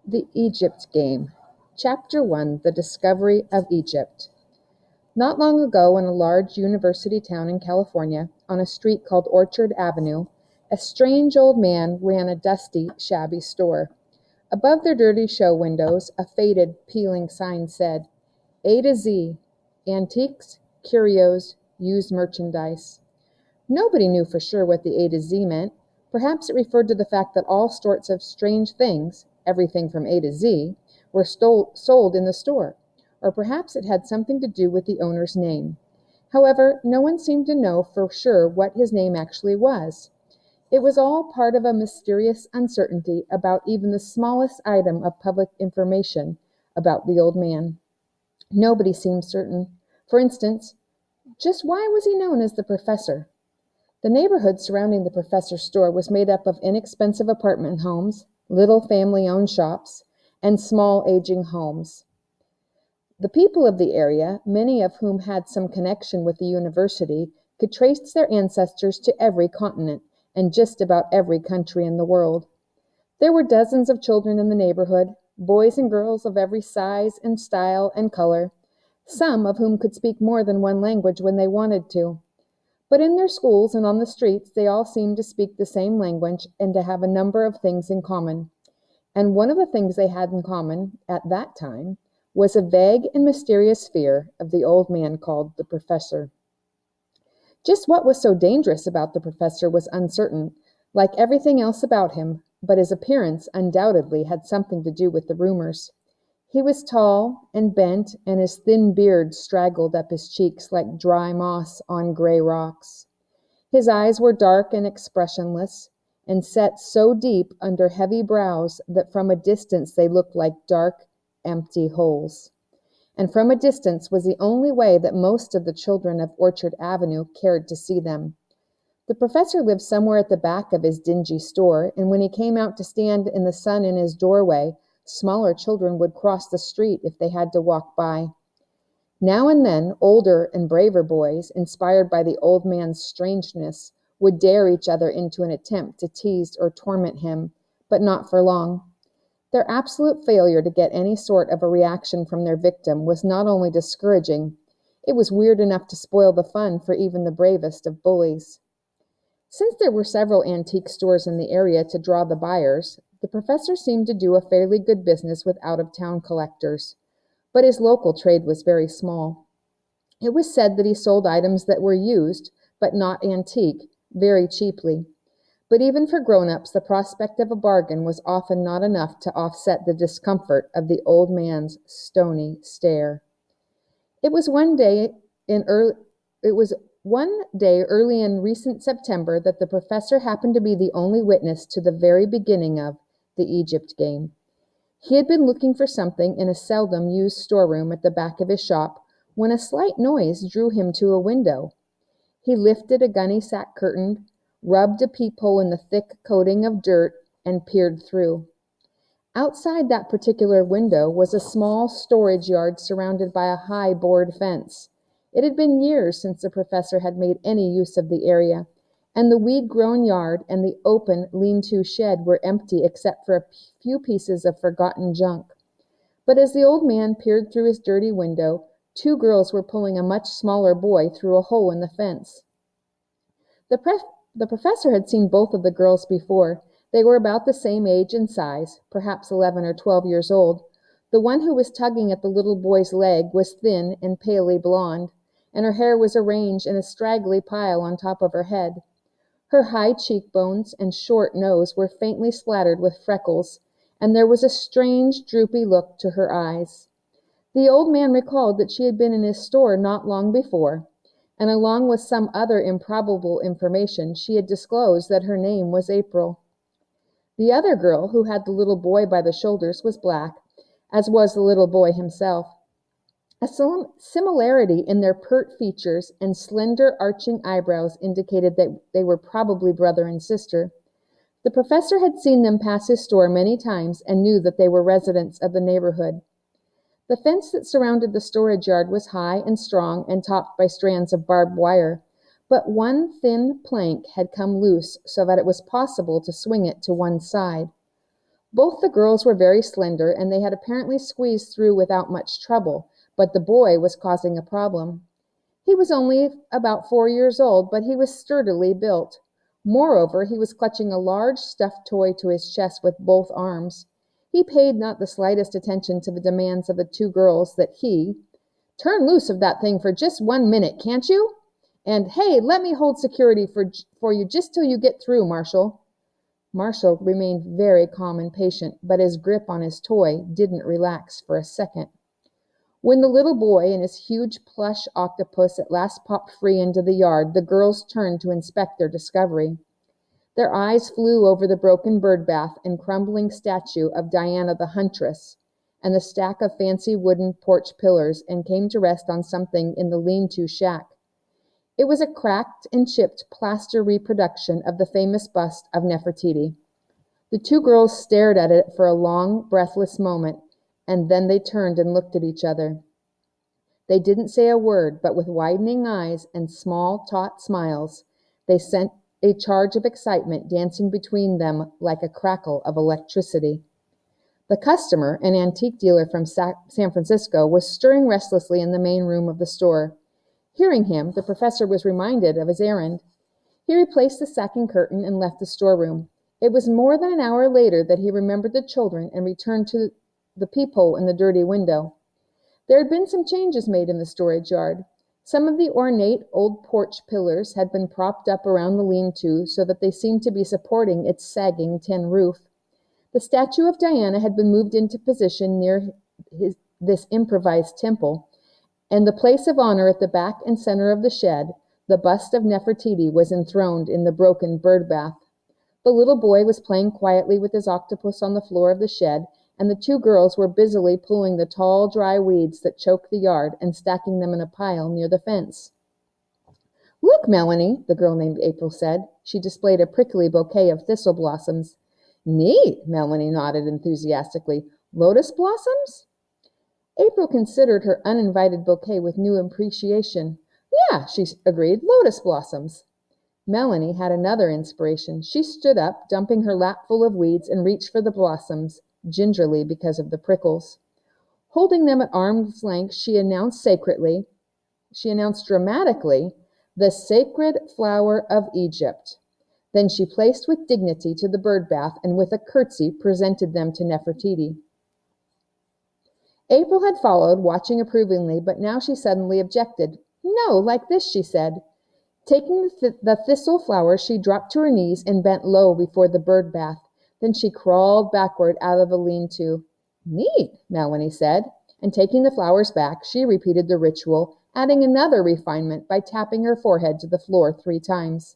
The Egypt Game. Chapter 1: The Discovery of Egypt. Not long ago, in a large university town in California, on a street called Orchard Avenue, a strange old man ran a dusty, shabby store. Above their dirty show windows, a faded, peeling sign said, A to Z, Antiques, Curios, Used Merchandise. Nobody knew for sure what the A to Z meant. Perhaps it referred to the fact that all sorts of strange things, everything from A to Z, were sold in the store. Or perhaps it had something to do with the owner's name. However, no one seemed to know for sure what his name actually was. It was all part of a mysterious uncertainty about even the smallest item of public information about the old man. Nobody seemed certain. For instance, just why was he known as the Professor? The neighborhood surrounding the professor's store was made up of inexpensive apartment homes, little family-owned shops, and small aging homes. The people of the area, many of whom had some connection with the university, could trace their ancestors to every continent and just about every country in the world. There were dozens of children in the neighborhood, boys and girls of every size and style and color, some of whom could speak more than one language when they wanted to. But in their schools and on the streets, they all seemed to speak the same language and to have a number of things in common. And one of the things they had in common, at that time, was a vague and mysterious fear of the old man called the Professor. Just what was so dangerous about the Professor was uncertain, like everything else about him, but his appearance undoubtedly had something to do with the rumors. He was tall and bent, and his thin beard straggled up his cheeks like dry moss on gray rocks. His eyes were dark and expressionless, and set so deep under heavy brows that from a distance they looked like dark, empty holes. And from a distance was the only way that most of the children of Orchard Avenue cared to see them. The professor lived somewhere at the back of his dingy store, and when he came out to stand in the sun in his doorway, smaller children would cross the street if they had to walk by. Now and then, older and braver boys, inspired by the old man's strangeness, would dare each other into an attempt to tease or torment him, but not for long. Their absolute failure to get any sort of a reaction from their victim was not only discouraging, it was weird enough to spoil the fun for even the bravest of bullies. Since there were several antique stores in the area to draw the buyers, the professor seemed to do a fairly good business with out-of-town collectors, but his local trade was very small. It was said that he sold items that were used, but not antique, very cheaply. But even for grown-ups, the prospect of a bargain was often not enough to offset the discomfort of the old man's stony stare. It was one day in early it was one day early in recent September that the professor happened to be the only witness to the very beginning of the Egypt Game. He had been looking for something in a seldom used storeroom at the back of his shop when a slight noise drew him to a window. He lifted a gunny-sack curtain, rubbed a peephole in the thick coating of dirt, and peered through. Outside that particular window was a small storage yard surrounded by a high board fence. It had been years since the professor had made any use of the area, and the weed-grown yard and the open lean-to shed were empty except for a few pieces of forgotten junk. But as the old man peered through his dirty window, two girls were pulling a much smaller boy through a hole in the fence. The professor had seen both of the girls before. They were about the same age and size, perhaps 11 or 12 years old. The one who was tugging at the little boy's leg was thin and palely blonde, and her hair was arranged in a straggly pile on top of her head. Her high cheekbones and short nose were faintly splattered with freckles, and there was a strange, droopy look to her eyes. The old man recalled that she had been in his store not long before, and along with some other improbable information, she had disclosed that her name was April. The other girl, who had the little boy by the shoulders, was black, as was the little boy himself. A similarity in their pert features and slender arching eyebrows indicated that they were probably brother and sister. The professor had seen them pass his store many times and knew that they were residents of the neighborhood. The fence that surrounded the storage yard was high and strong and topped by strands of barbed wire, but one thin plank had come loose so that it was possible to swing it to one side. Both the girls were very slender, and they had apparently squeezed through without much trouble, but the boy was causing a problem. He was only about 4 years old, but he was sturdily built. Moreover, he was clutching a large stuffed toy to his chest with both arms. He paid not the slightest attention to the demands of the two girls that turn loose of that thing for just 1 minute, can't you? And, hey, let me hold security for you just till you get through, Marshall. Marshall remained very calm and patient, but his grip on his toy didn't relax for a second. When the little boy and his huge plush octopus at last popped free into the yard, the girls turned to inspect their discovery. Their eyes flew over the broken bird bath and crumbling statue of Diana the Huntress, and the stack of fancy wooden porch pillars, and came to rest on something in the lean-to shack. It was a cracked and chipped plaster reproduction of the famous bust of Nefertiti. The two girls stared at it for a long, breathless moment, and then they turned and looked at each other. They didn't say a word, but with widening eyes and small, taut smiles, they sent a charge of excitement dancing between them like a crackle of electricity. The customer, an antique dealer from San Francisco, was stirring restlessly in the main room of the store. Hearing him, the professor was reminded of his errand. He replaced the sacking curtain and left the storeroom. It was more than an hour later that he remembered the children and returned to the peephole in the dirty window. There had been some changes made in the storage yard. Some of the ornate old porch pillars had been propped up around the lean-to so that they seemed to be supporting its sagging tin roof. The statue of Diana had been moved into position near this improvised temple, and the place of honor at the back and center of the shed, the bust of Nefertiti, was enthroned in the broken bird bath. The little boy was playing quietly with his octopus on the floor of the shed, and the two girls were busily pulling the tall, dry weeds that choked the yard and stacking them in a pile near the fence. "Look, Melanie," the girl named April said. She displayed a prickly bouquet of thistle blossoms. "Neat," Melanie nodded enthusiastically. "Lotus blossoms?" April considered her uninvited bouquet with new appreciation. "Yeah," she agreed, "lotus blossoms." Melanie had another inspiration. She stood up, dumping her lap full of weeds, and reached for the blossoms, gingerly because of the prickles. Holding them at arm's length, she announced dramatically, "The sacred flower of Egypt." Then she placed with dignity to the bird bath, and with a curtsy presented them to Nefertiti. April had followed, watching approvingly, but now she suddenly objected. "No, like this," she said. Taking the thistle flower, she dropped to her knees and bent low before the bird bath. Then she crawled backward out of the lean-to. "Neat," Melanie said, and taking the flowers back, she repeated the ritual, adding another refinement by tapping her forehead to the floor 3 times.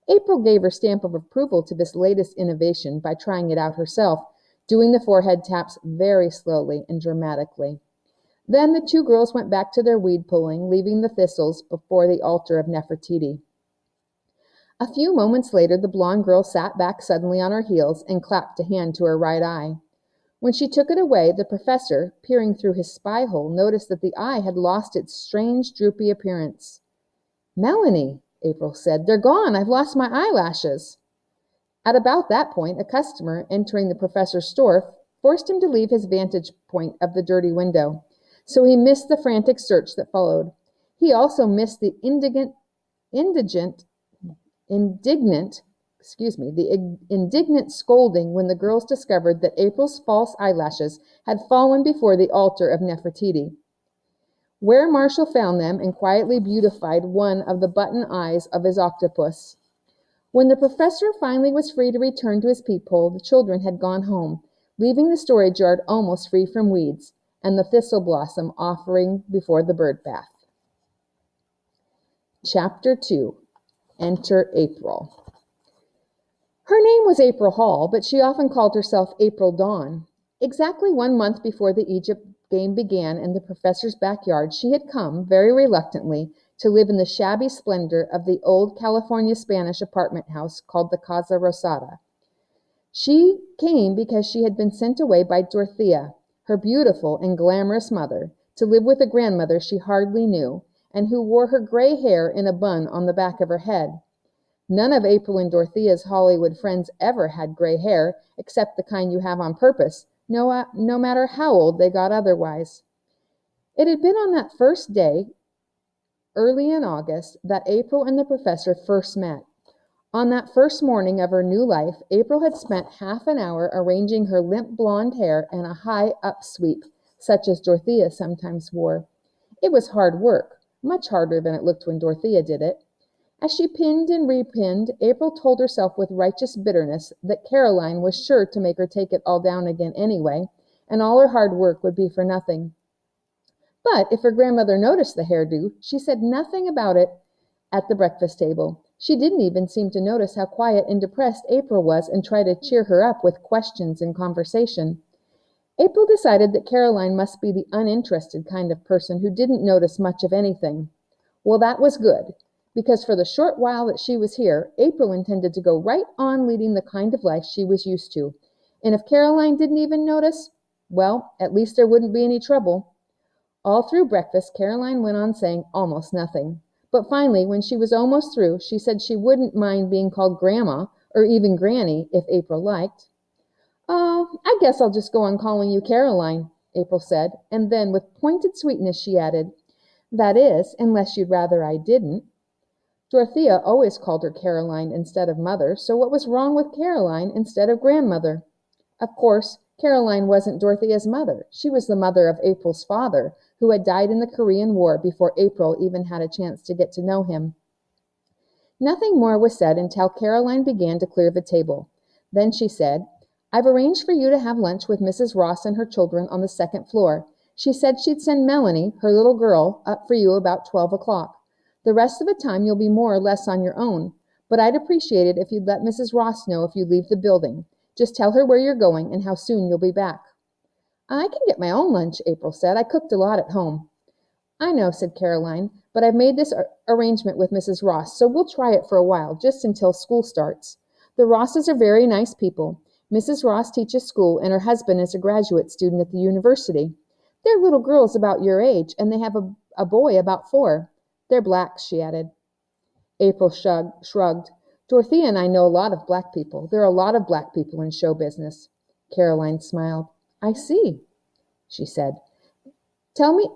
April gave her stamp of approval to this latest innovation by trying it out herself, doing the forehead taps very slowly and dramatically. Then the two girls went back to their weed pulling, leaving the thistles before the altar of Nefertiti. A few moments later, the blonde girl sat back suddenly on her heels and clapped a hand to her right eye. When she took it away, the professor, peering through his spy hole, noticed that the eye had lost its strange, droopy appearance. "Melanie," April said, "they're gone. I've lost my eyelashes." At about that point, a customer, entering the professor's store, forced him to leave his vantage point of the dirty window. So he missed the frantic search that followed. He also missed the indignant scolding when the girls discovered that April's false eyelashes had fallen before the altar of Nefertiti, where Marshall found them and quietly beautified one of the button eyes of his octopus. When the professor finally was free to return to his peephole, the children had gone home, leaving the storage yard almost free from weeds, and the thistle blossom offering before the bird bath. Chapter 2. Enter April. Her name was April Hall, but she often called herself April Dawn. Exactly 1 month before the Egypt game began in the professor's backyard, she had come, very reluctantly, to live in the shabby splendor of the old California Spanish apartment house called the Casa Rosada. She came because she had been sent away by Dorothea, her beautiful and glamorous mother, to live with a grandmother she hardly knew, and who wore her gray hair in a bun on the back of her head. None of April and Dorothea's Hollywood friends ever had gray hair, except the kind you have on purpose, no matter how old they got otherwise. It had been on that first day, early in August, that April and the professor first met. On that first morning of her new life, April had spent half an hour arranging her limp blonde hair in a high upsweep, such as Dorothea sometimes wore. It was hard work, much harder than it looked when Dorothea did it. As she pinned and repinned, April told herself with righteous bitterness that Caroline was sure to make her take it all down again anyway, and all her hard work would be for nothing. But if her grandmother noticed the hairdo, she said nothing about it at the breakfast table. She didn't even seem to notice how quiet and depressed April was and try to cheer her up with questions and conversation. April decided that Caroline must be the uninterested kind of person who didn't notice much of anything. Well, that was good, because for the short while that she was here, April intended to go right on leading the kind of life she was used to. And if Caroline didn't even notice, well, at least there wouldn't be any trouble. All through breakfast, Caroline went on saying almost nothing. But finally, when she was almost through, she said she wouldn't mind being called Grandma or even Granny if April liked. "Oh, I guess I'll just go on calling you Caroline," April said, and then with pointed sweetness she added, "That is, unless you'd rather I didn't." Dorothea always called her Caroline instead of Mother, so what was wrong with Caroline instead of Grandmother? Of course, Caroline wasn't Dorothea's mother. She was the mother of April's father, who had died in the Korean War before April even had a chance to get to know him. Nothing more was said until Caroline began to clear the table. Then she said, "I've arranged for you to have lunch with Mrs. Ross and her children on the second floor. She said she'd send Melanie, her little girl, up for you about 12 o'clock. The rest of the time you'll be more or less on your own, but I'd appreciate it if you'd let Mrs. Ross know if you leave the building. Just tell her where you're going and how soon you'll be back." "I can get my own lunch," April said. "I cooked a lot at home." "I know," said Caroline, "but I've made this arrangement with Mrs. Ross, so we'll try it for a while, just until school starts. The Rosses are very nice people. Mrs. Ross teaches school, and her husband is a graduate student at the university. They're little girls about your age, and they have a boy about 4. They're blacks," she added. April shrugged. "Dorothea and I know a lot of black people. There are a lot of black people in show business." Caroline smiled. "I see," she said. Tell me,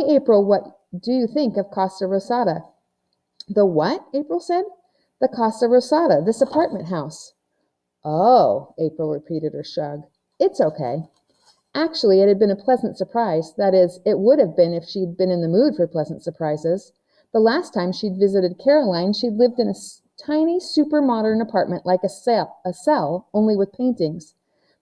April, what do you think of Casa Rosada?" "The what?" April said. "The Casa Rosada, this apartment house." "Oh," April repeated her shrug. "It's okay." Actually, it had been a pleasant surprise. That is, it would have been if she'd been in the mood for pleasant surprises. The last time she'd visited Caroline, she'd lived in a tiny, super modern apartment like a cell, only with paintings.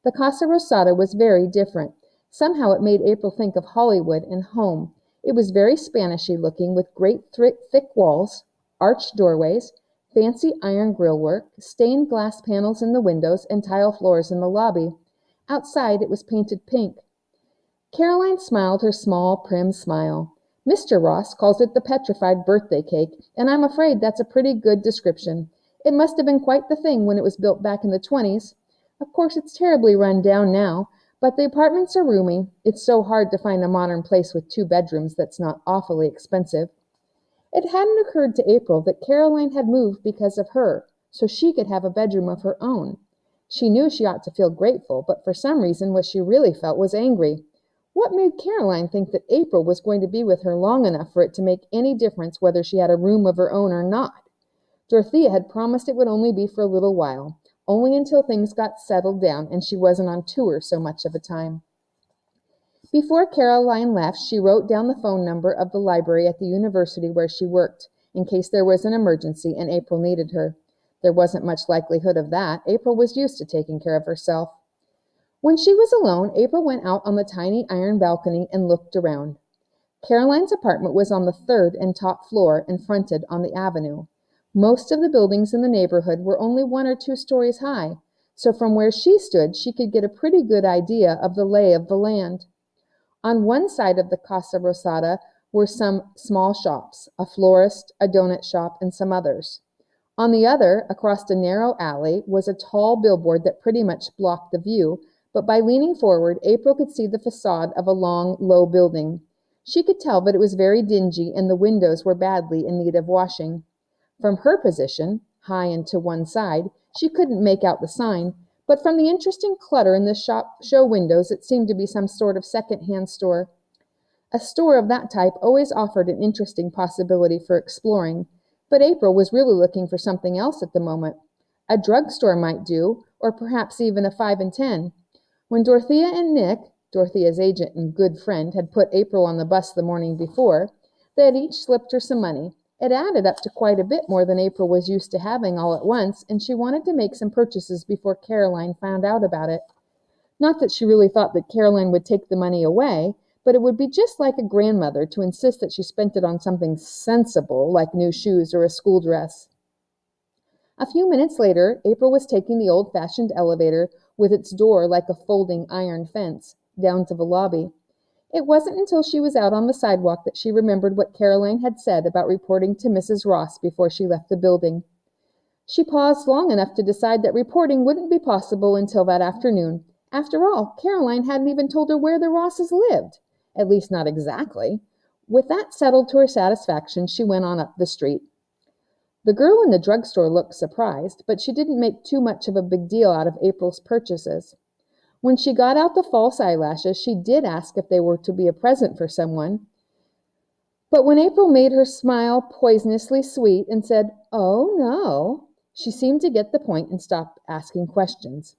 The Casa Rosada was very different. Somehow it made April think of Hollywood and home. It was very Spanishy looking, with great thick walls, arched doorways, fancy iron grillwork, stained glass panels in the windows, and tile floors in the lobby. Outside it was painted pink. Caroline smiled her small, prim smile. "Mr. Ross calls it the petrified birthday cake, and I'm afraid that's a pretty good description. It must have been quite the thing when it was built back in the 20s. Of course, it's terribly run down now, but the apartments are roomy. It's so hard to find a modern place with 2 bedrooms that's not awfully expensive." It hadn't occurred to April that Caroline had moved because of her, so she could have a bedroom of her own. She knew she ought to feel grateful, but for some reason what she really felt was angry. What made Caroline think that April was going to be with her long enough for it to make any difference whether she had a room of her own or not? Dorothea had promised it would only be for a little while, only until things got settled down and she wasn't on tour so much of the time. Before Caroline left, she wrote down the phone number of the library at the university where she worked, in case there was an emergency and April needed her. There wasn't much likelihood of that. April was used to taking care of herself. When she was alone, April went out on the tiny iron balcony and looked around. Caroline's apartment was on the 3rd and top floor and fronted on the avenue. Most of the buildings in the neighborhood were only 1 or 2 stories high, so from where she stood she could get a pretty good idea of the lay of the land. On one side of the Casa Rosada were some small shops, a florist, a donut shop, and some others. On the other, across a narrow alley, was a tall billboard that pretty much blocked the view, but by leaning forward, April could see the facade of a long, low building. She could tell that it was very dingy and the windows were badly in need of washing. From her position, high and to one side. She couldn't make out the sign, but from the interesting clutter in the show windows, it seemed to be some sort of second-hand store. A store of that type always offered an interesting possibility for exploring, but April was really looking for something else at the moment. A drugstore might do, or perhaps even a 5 and 10. When Dorothea and Nick, Dorothea's agent and good friend, had put April on the bus the morning before, they had each slipped her some money. It added up to quite a bit more than April was used to having all at once, and she wanted to make some purchases before Caroline found out about it. Not that she really thought that Caroline would take the money away, but it would be just like a grandmother to insist that she spent it on something sensible, like new shoes or a school dress. A few minutes later, April was taking the old-fashioned elevator, with its door like a folding iron fence, down to the lobby. It wasn't until she was out on the sidewalk that she remembered what Caroline had said about reporting to Mrs. Ross before she left the building. She paused long enough to decide that reporting wouldn't be possible until that afternoon. After all, Caroline hadn't even told her where the Rosses lived. At least not exactly. With that settled to her satisfaction, she went on up the street. The girl in the drugstore looked surprised, but she didn't make too much of a big deal out of April's purchases. When she got out the false eyelashes, she did ask if they were to be a present for someone. But when April made her smile poisonously sweet and said, "Oh, no," she seemed to get the point and stopped asking questions.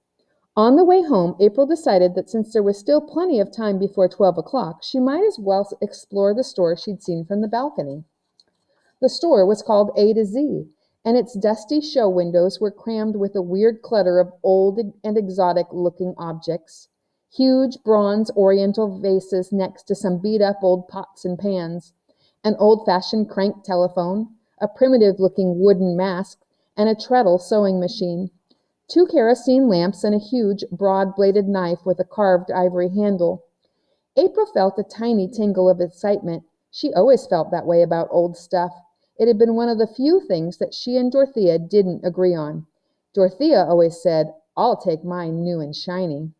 On the way home, April decided that since there was still plenty of time before 12 o'clock, she might as well explore the store she'd seen from the balcony. The store was called A to Z, and its dusty show windows were crammed with a weird clutter of old and exotic-looking objects. Huge bronze oriental vases next to some beat-up old pots and pans, an old-fashioned crank telephone, a primitive-looking wooden mask, and a treadle sewing machine. 2 kerosene lamps and a huge, broad-bladed knife with a carved ivory handle. April felt a tiny tingle of excitement. She always felt that way about old stuff. It had been one of the few things that she and Dorothea didn't agree on. Dorothea always said, "I'll take mine new and shiny."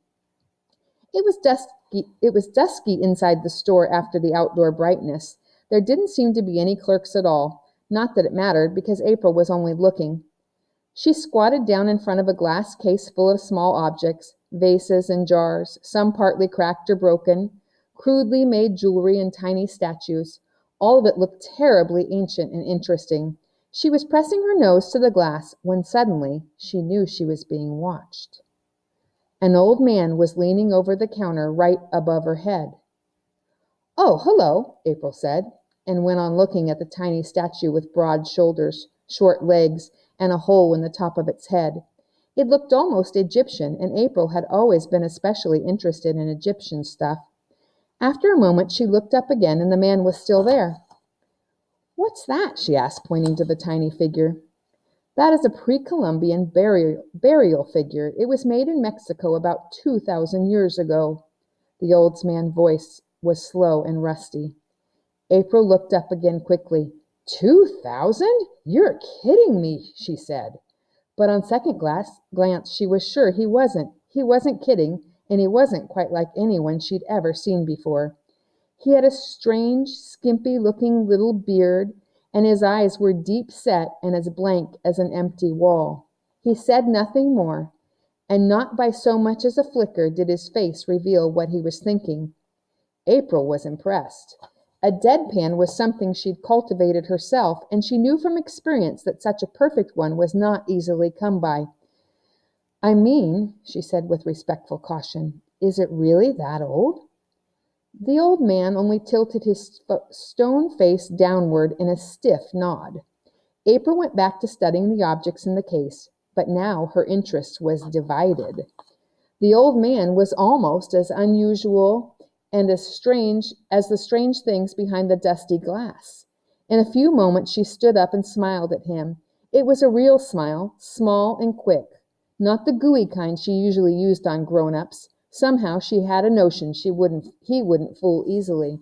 It was dusky inside the store after the outdoor brightness. There didn't seem to be any clerks at all. Not that it mattered, because April was only looking. She squatted down in front of a glass case full of small objects, vases and jars, some partly cracked or broken, crudely made jewelry and tiny statues. All of it looked terribly ancient and interesting. She was pressing her nose to the glass when suddenly she knew she was being watched. An old man was leaning over the counter right above her head. "Oh, hello," April said, and went on looking at the tiny statue with broad shoulders, short legs, and a hole in the top of its head. It looked almost Egyptian, and April had always been especially interested in Egyptian stuff. After a moment, she looked up again, and the man was still there. "What's that?" she asked, pointing to the tiny figure. "That is a pre-Columbian burial figure. It was made in Mexico about 2,000 years ago." The old man's voice was slow and rusty. April looked up again quickly. 2,000? You're kidding me," she said. But on second glance, she was sure he wasn't. He wasn't kidding, and he wasn't quite like anyone she'd ever seen before. He had a strange, skimpy-looking little beard, and his eyes were deep-set and as blank as an empty wall. He said nothing more, and not by so much as a flicker did his face reveal what he was thinking. April was impressed. A deadpan was something she'd cultivated herself, and she knew from experience that such a perfect one was not easily come by. "I mean," she said with respectful caution, "is it really that old?" The old man only tilted his stone face downward in a stiff nod. April went back to studying the objects in the case, but now her interest was divided. The old man was almost as unusual and as strange as the strange things behind the dusty glass. In a few moments she stood up and smiled at him. It was a real smile, small and quick, not the gooey kind she usually used on grown-ups. Somehow she had a notion he wouldn't fool easily.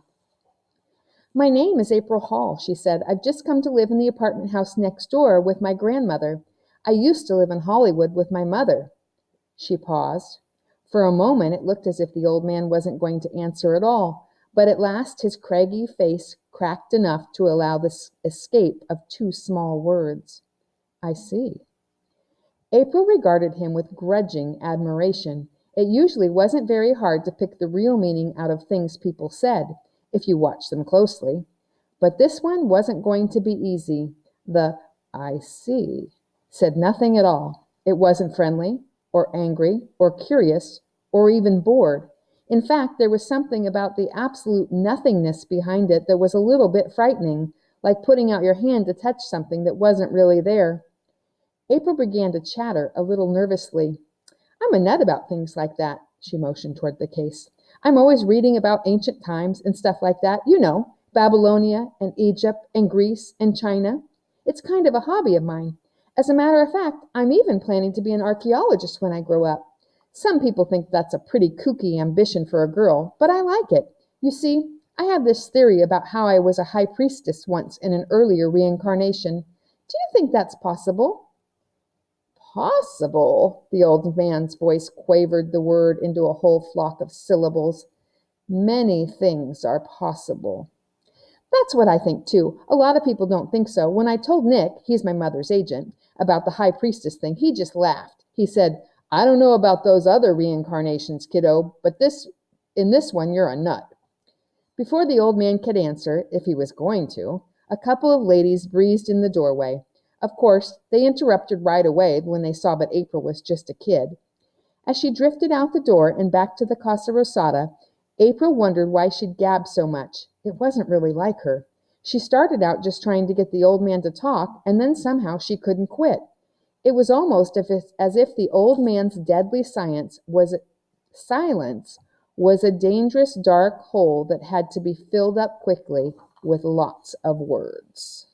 "My name is April Hall," she said. "I've just come to live in the apartment house next door with my grandmother. I used to live in Hollywood with my mother." She paused. For a moment it looked as if the old man wasn't going to answer at all, but at last his craggy face cracked enough to allow the escape of 2 small words. "I see." April regarded him with grudging admiration. It usually wasn't very hard to pick the real meaning out of things people said, if you watched them closely. But this one wasn't going to be easy. The "I see" said nothing at all. It wasn't friendly, or angry, or curious, or even bored. In fact, there was something about the absolute nothingness behind it that was a little bit frightening, like putting out your hand to touch something that wasn't really there. April began to chatter a little nervously. "I'm a nut about things like that." She motioned toward the case. "I'm always reading about ancient times and stuff like that. You know, Babylonia and Egypt and Greece and China. It's kind of a hobby of mine. As a matter of fact, I'm even planning to be an archaeologist when I grow up. Some people think that's a pretty kooky ambition for a girl, but I like it. You see, I have this theory about how I was a high priestess once in an earlier reincarnation. Do you think that's possible?" "Possible?" The old man's voice quavered the word into a whole flock of syllables. "Many things are possible." "That's what I think, too. A lot of people don't think so. When I told Nick, he's my mother's agent, about the high priestess thing, he just laughed. He said, 'I don't know about those other reincarnations, kiddo, but in this one, you're a nut.'" Before the old man could answer, if he was going to, a couple of ladies breezed in the doorway. Of course, they interrupted right away when they saw that April was just a kid. As she drifted out the door and back to the Casa Rosada, April wondered why she'd gabbed so much. It wasn't really like her. She started out just trying to get the old man to talk, and then somehow she couldn't quit. It was almost as if the old man's deadly silence was a dangerous dark hole that had to be filled up quickly with lots of words.